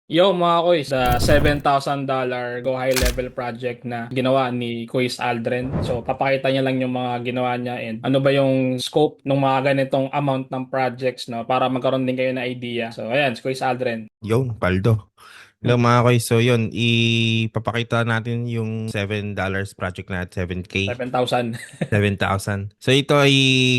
Yo mga kuys, sa $7,000 Go High Level project na ginawa ni Kuis Aldrin. So papakita niya lang yung mga ginawa niya and ano ba yung scope ng mga ganitong amount ng projects, no, para magkaroon din kayo ng idea. So ayan, si Kuis Aldrin. Yung Paldo. Hello mga koy. So yun, ipapakita natin yung $7 project na 7K. 7,000. 7,000. So ito ay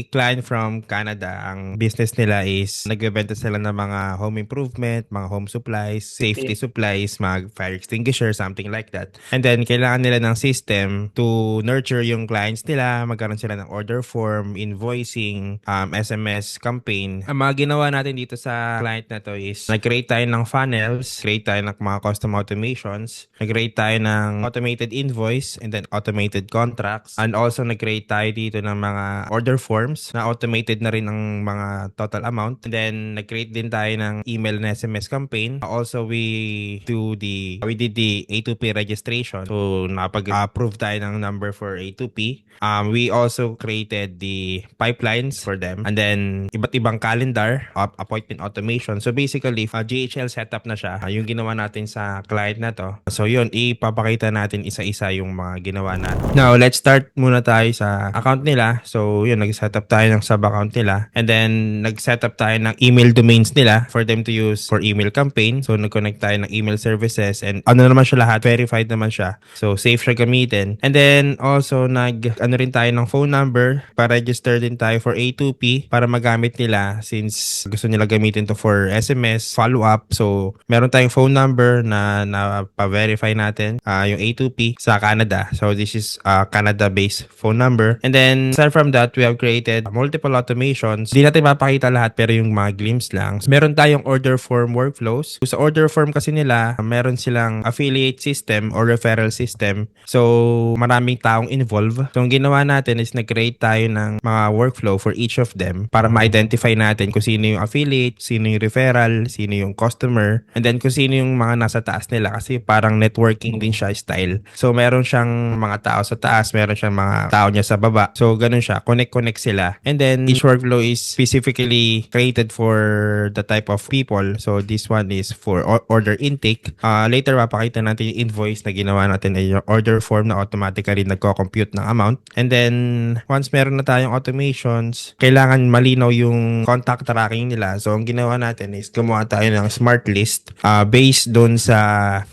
client from Canada. Ang business nila is nagbebenta sila ng mga home improvement, mga home supplies, safety Tip. supplies, mga fire extinguisher, something like that. And then kailangan nila ng system to nurture yung clients nila, magkaroon sila ng order form, invoicing, SMS campaign. Ang mga ginawa natin dito sa client na to is nag-create tayo ng funnels, create tayo ng mga custom automations, nag-create tayo ng automated invoice and then automated contracts, and also nag-create tayo dito ng mga order forms na automated na rin ang mga total amount. And then nag-create din tayo ng email and SMS campaign. Also we did the A2P registration. So nakapag-approve tayo ng number for A2P. We also created the pipelines for them and then iba't ibang calendar, appointment automation. So basically, GHL setup na siya. Yung ginawa natin sa client na to. So yun, ipapakita natin isa-isa yung mga ginawa natin. Now, let's start muna tayo sa account nila. So yun, nag-setup tayo ng sub-account nila and then nag-setup tayo ng email domains nila for them to use for email campaign. So nag-connect tayo ng email services and ano naman siya lahat, verified naman siya. So safe siya gamitin. And then also ano rin tayo ng phone number para register din tayo for A2P para magamit nila since gusto nila gamitin to for SMS follow-up. So meron tayong phone number na pa-verify natin yung A2P sa Canada. So this is Canada-based phone number. And then aside from that, we have created multiple automations. Hindi natin mapakita lahat pero yung mga glimpse lang. Meron tayong order form workflows. Sa order form kasi nila, meron silang affiliate system or referral system. So maraming taong involved. So ang ginawa natin is nag-create tayo ng mga workflow for each of them para ma-identify natin kung sino yung affiliate, sino yung referral, sino yung customer, and then kung sino yung mga nasa taas nila kasi parang networking din siya style. So meron siyang mga tao sa taas, meron siyang mga tao niya sa baba. So ganun siya, connect sila. And then each workflow is specifically created for the type of people. So this one is for order intake. Later mapakita natin yung invoice na ginawa natin ay yung order form na automatically nagko-compute ng amount. And then once meron na tayong automations, kailangan malinaw yung contact tracking nila. So ang ginawa natin is gumawa tayo ng smart list based doon sa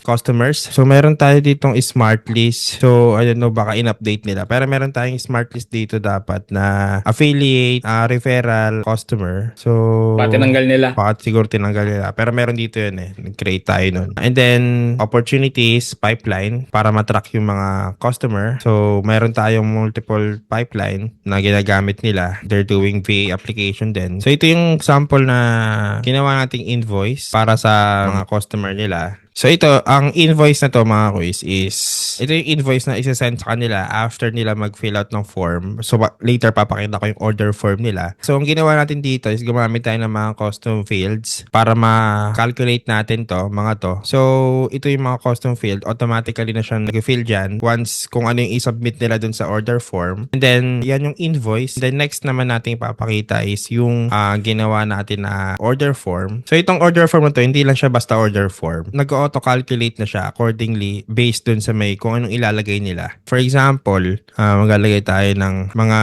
customers. So meron tayo ditong smart list. So I don't know, baka in-update nila. Pero meron tayong smart list dito dapat na affiliate, referral, customer. So Pati tinanggal nila. baka siguro tinanggal nila. Pero meron dito yun eh. Nag-create tayo nun. And then opportunities, pipeline para matrack yung mga customer. So meron tayong multiple pipeline na ginagamit nila. They're doing VA application din. So ito yung sample na ginawa nating invoice para sa mga customer nila. So ito, ang invoice na to mga kuys is, ito yung invoice na isa-send sa kanila after nila mag-fill out ng form. So later papakita ko yung order form nila. So ang ginawa natin dito is gumamit tayo ng mga custom fields para ma-calculate natin to, mga to. So ito yung mga custom field, automatically na siyang nag-fill dyan once kung ano yung i-submit nila dun sa order form. And then yan yung invoice. And then next naman natin papakita is yung ginawa natin na order form. So itong order form na to, hindi lang siya basta order form. Nag-auto-calculate na siya accordingly based dun sa may kung anong ilalagay nila. For example, maglalagay tayo ng mga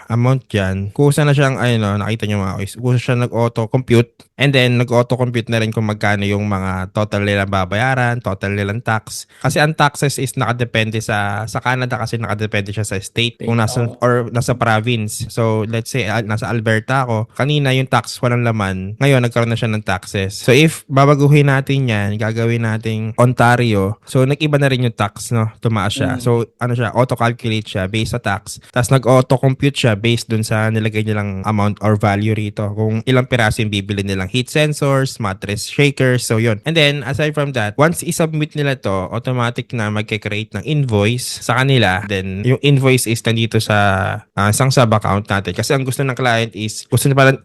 amount dyan. Kusa na siyang, nakita nyo mga guys, kusa siya nag-auto-compute and then nag-auto-compute na rin kung magkano yung mga total nilang babayaran, total nilang tax. Kasi ang taxes is nakadepende sa Canada kasi nakadepende siya sa state kung nasa province. So let's say nasa Alberta ako, kanina yung tax walang laman, ngayon nagkaroon na siya ng taxes. So if babaguhin natin yan, gagawin nating Ontario, so nag-iba na rin yung tax, no? Tumaas siya. So auto-calculate siya based sa tax. Tapos nag-auto-compute siya based dun sa nilagay nilang amount or value rito. Kung ilang piraso yung bibili nilang heat sensors, mattress shakers, so yun. And then, aside from that, once isubmit nila to, automatic na magke-create ng invoice sa kanila. Then, yung invoice is nandito sa isang sub-account natin. Kasi ang gusto ng client is,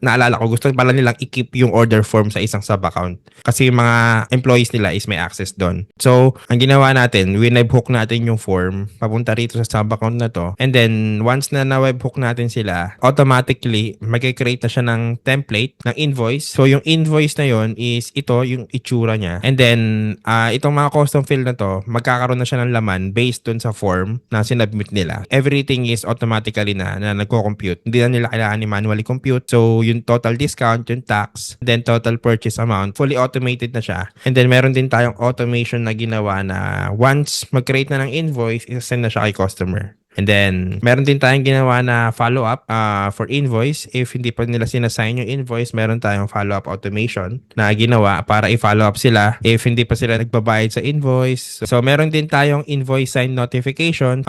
naalala ko, gusto pala nilang i-keep yung order form sa isang sub-account. Kasi yung mga employees nila is may access doon. So, ang ginawa natin, webhook natin yung form papunta rito sa sub-account na to. And then, once na na-webhook natin sila, automatically, mag-create na siya ng template, ng invoice. So, yung invoice na yon is ito, yung itsura niya. And then, itong mga custom field na to, magkakaroon na siya ng laman based dun sa form na sinubmit nila. Everything is automatically na nagko-compute. Hindi na nila kailangan manually compute. So, yung total discount, yung tax, then total purchase amount, fully automated na siya. And then, meron din tayong automation na ginawa na once mag-create na ng invoice, isasend na siya kay customer. And then, meron din tayong ginawa na follow-up for invoice. If hindi pa nila sinasign yung invoice, meron tayong follow-up automation na ginawa para i-follow up sila if hindi pa sila nagbabayad sa invoice. So, meron din tayong invoice sign notification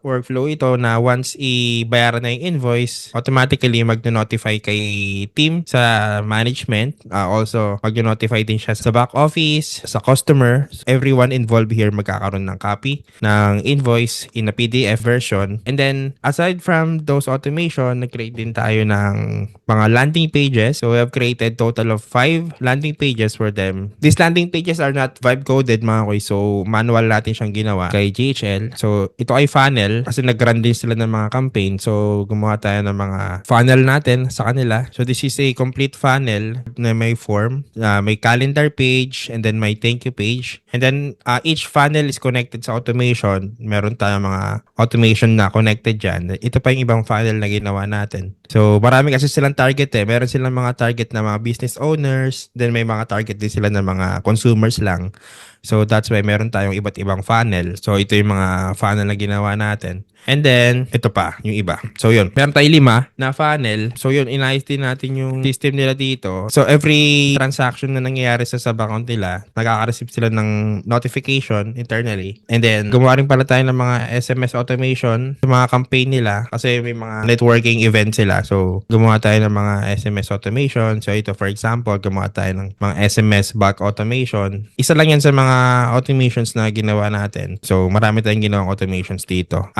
workflow ito na once i-bayaran na yung invoice, automatically mag-notify kay team sa management. Also, mag-notify din siya sa back office, sa customer. Everyone involved here magkakaroon ng copy ng invoice in a PDF version. And then, aside from those automation, nag-create din tayo ng mga landing pages. So, we have created total of 5 landing pages for them. These landing pages are not vibe-coded, mga koy. So, manual natin siyang ginawa kay GHL. So, ito ay funnel kasi nag-run din sila ng mga campaign. So, gumawa tayo ng mga funnel natin sa kanila. So, this is a complete funnel na may form, may calendar page, and then may thank you page. And then, each funnel is connected sa automation. Meron tayong mga automation na connected dyan. Ito pa yung ibang funnel na ginawa natin. So, marami kasi silang target Meron silang mga target na mga business owners. Then, may mga target din sila ng mga consumers lang. So, that's why meron tayong iba't ibang funnel. So, ito yung mga funnel na ginawa natin. And then, ito pa, yung iba. So, yun. Meron tayo 5 na funnel. So, yun, inayos din natin yung system nila dito. So, every transaction na nangyayari sa sub-account nila, nakaka-receive sila ng notification internally. And then, gumawa rin pala tayo ng mga SMS automation sa mga campaign nila kasi may mga networking event sila. So, gumawa tayo ng mga SMS automation. So, ito, for example, gumawa tayo ng mga SMS bulk automation. Isa lang yan sa mga automations na ginawa natin. So, marami tayong ginawang automations dito.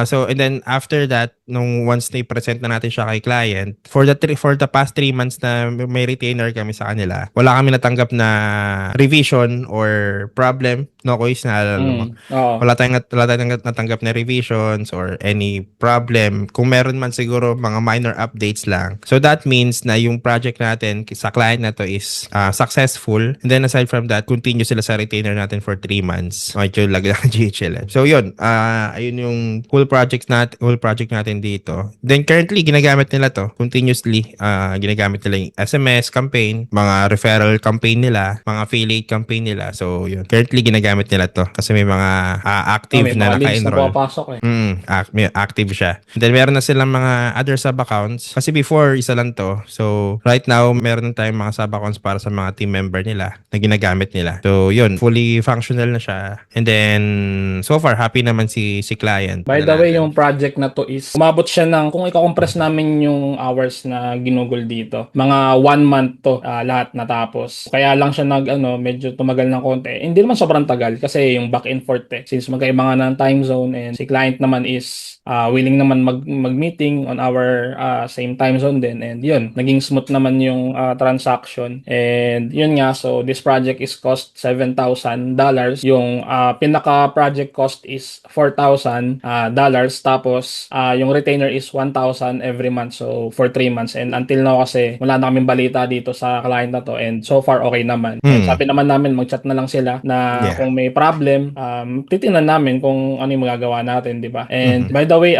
So, and then after that, nung once na i-present na natin siya kay client, for the past 3 months na may retainer kami sa kanila, wala kami natanggap na revision or problem. No, Kois, naalala mo. Wala tayong natanggap na revisions or any problem. Kung meron man siguro mga minor updates lang. So, that means na yung project natin sa client na to is successful. And then aside from that, continue sila sa retainer natin for 3 months. Medyo lagyan ng GHL. So, yun. Ayun yung whole project natin dito. Then currently ginagamit nila to continuously. Ginagamit nila yung SMS campaign, mga referral campaign nila, mga affiliate campaign nila. So yun, currently ginagamit nila to kasi may mga active na naka-enroll. May active siya. Then meron na silang mga other sub-accounts kasi before isa lang to. So right now meron na tayong mga sub-accounts para sa mga team member nila na ginagamit nila. So yun, fully functional na siya. And then so far happy naman si client. By the way, yung project na to is umabot siya ng, kung i-compress namin yung hours na ginugol dito, mga 1 month to lahat natapos. Kaya lang siya medyo tumagal ng konti. Hindi naman sobrang tagal kasi yung back and forth since magkaiba nga ng time zone and si client naman is willing naman mag-meeting on our same time zone din. And yun, naging smooth naman yung transaction. And yun nga, so this project is cost $7,000. Yung pinaka-project cost is $4,000. Tapos yung retainer is 1,000 every month, so for 3 months. And until now kasi wala na kaming balita dito sa client na to and so far okay naman. And sabi naman namin mag-chat na lang sila na kung may problem, titingnan namin kung ano yung magagawa natin, di ba? And by the way,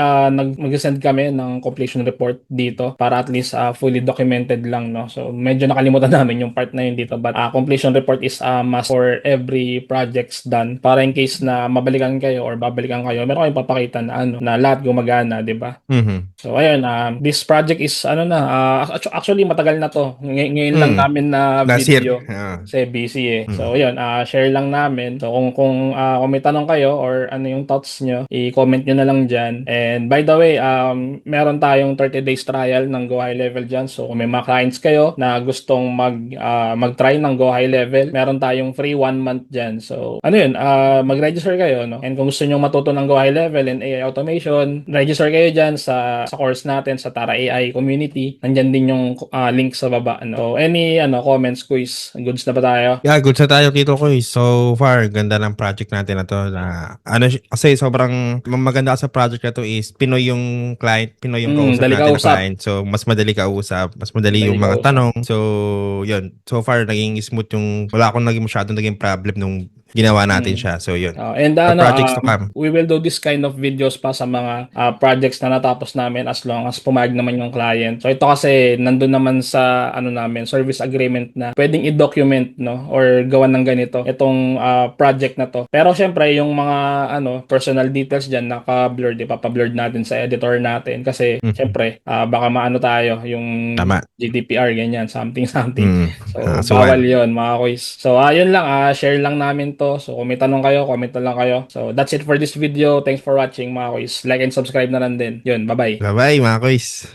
mag-send kami ng completion report dito para at least fully documented lang, no? So medyo nakalimutan namin yung part na yun dito, but completion report is must for every projects done para in case na mabalikan kayo or babalikan kayo, meron kayong papakita na lahat gumagana, di ba? So ayun, this project is actually matagal na to. Ngayon lang namin na video kasi busy So ayun, share lang namin natin. So kung may tanong kayo or ano yung thoughts nyo, i-comment nyo na lang dyan. And by the way, meron tayong 30 days trial ng Go High Level dyan. So kung may mga clients kayo na gustong mag-try ng Go High Level, meron tayong free 1 month dyan. So ano yun, mag-register kayo, no? And kung gusto nyo matuto ng Go High Level and AI automation, register kayo dyan sa course natin sa Tara AI community. Nandyan din yung link sa baba. Ano. So any comments, quiz, goods na ba tayo? Yeah, good sa tayo Tito Koy. So far, ganda ng project natin na to na kasi sobrang maganda sa project na to is Pinoy yung client, Pinoy yung kausap Dali natin na kausap. client. So mas madali kausap, mas madali Dali yung mga kausap. tanong. So yun, so far naging smooth yung wala akong masyadong naging problem nung ginawa natin siya. So yun. And For projects to come. we will do this kind of videos pa sa mga projects na natapos namin as long as pumayag naman yung client. So ito kasi nandun naman sa namin, service agreement na pwedeng i-document, no, or gawan ng ganito itong project na to. Pero syempre yung mga personal details diyan naka-blurred, ipapablurred natin sa editor natin kasi syempre baka maano tayo yung Tama. GDPR ganyan, something. So bawal Suwan. 'yon, mga quiz. So yun lang, share lang namin to. So kung may tanong kayo, comment na lang kayo. So that's it for this video. Thanks for watching, mga quiz. Like and subscribe na lang din. Yun, bye-bye. Bye-bye mga koys.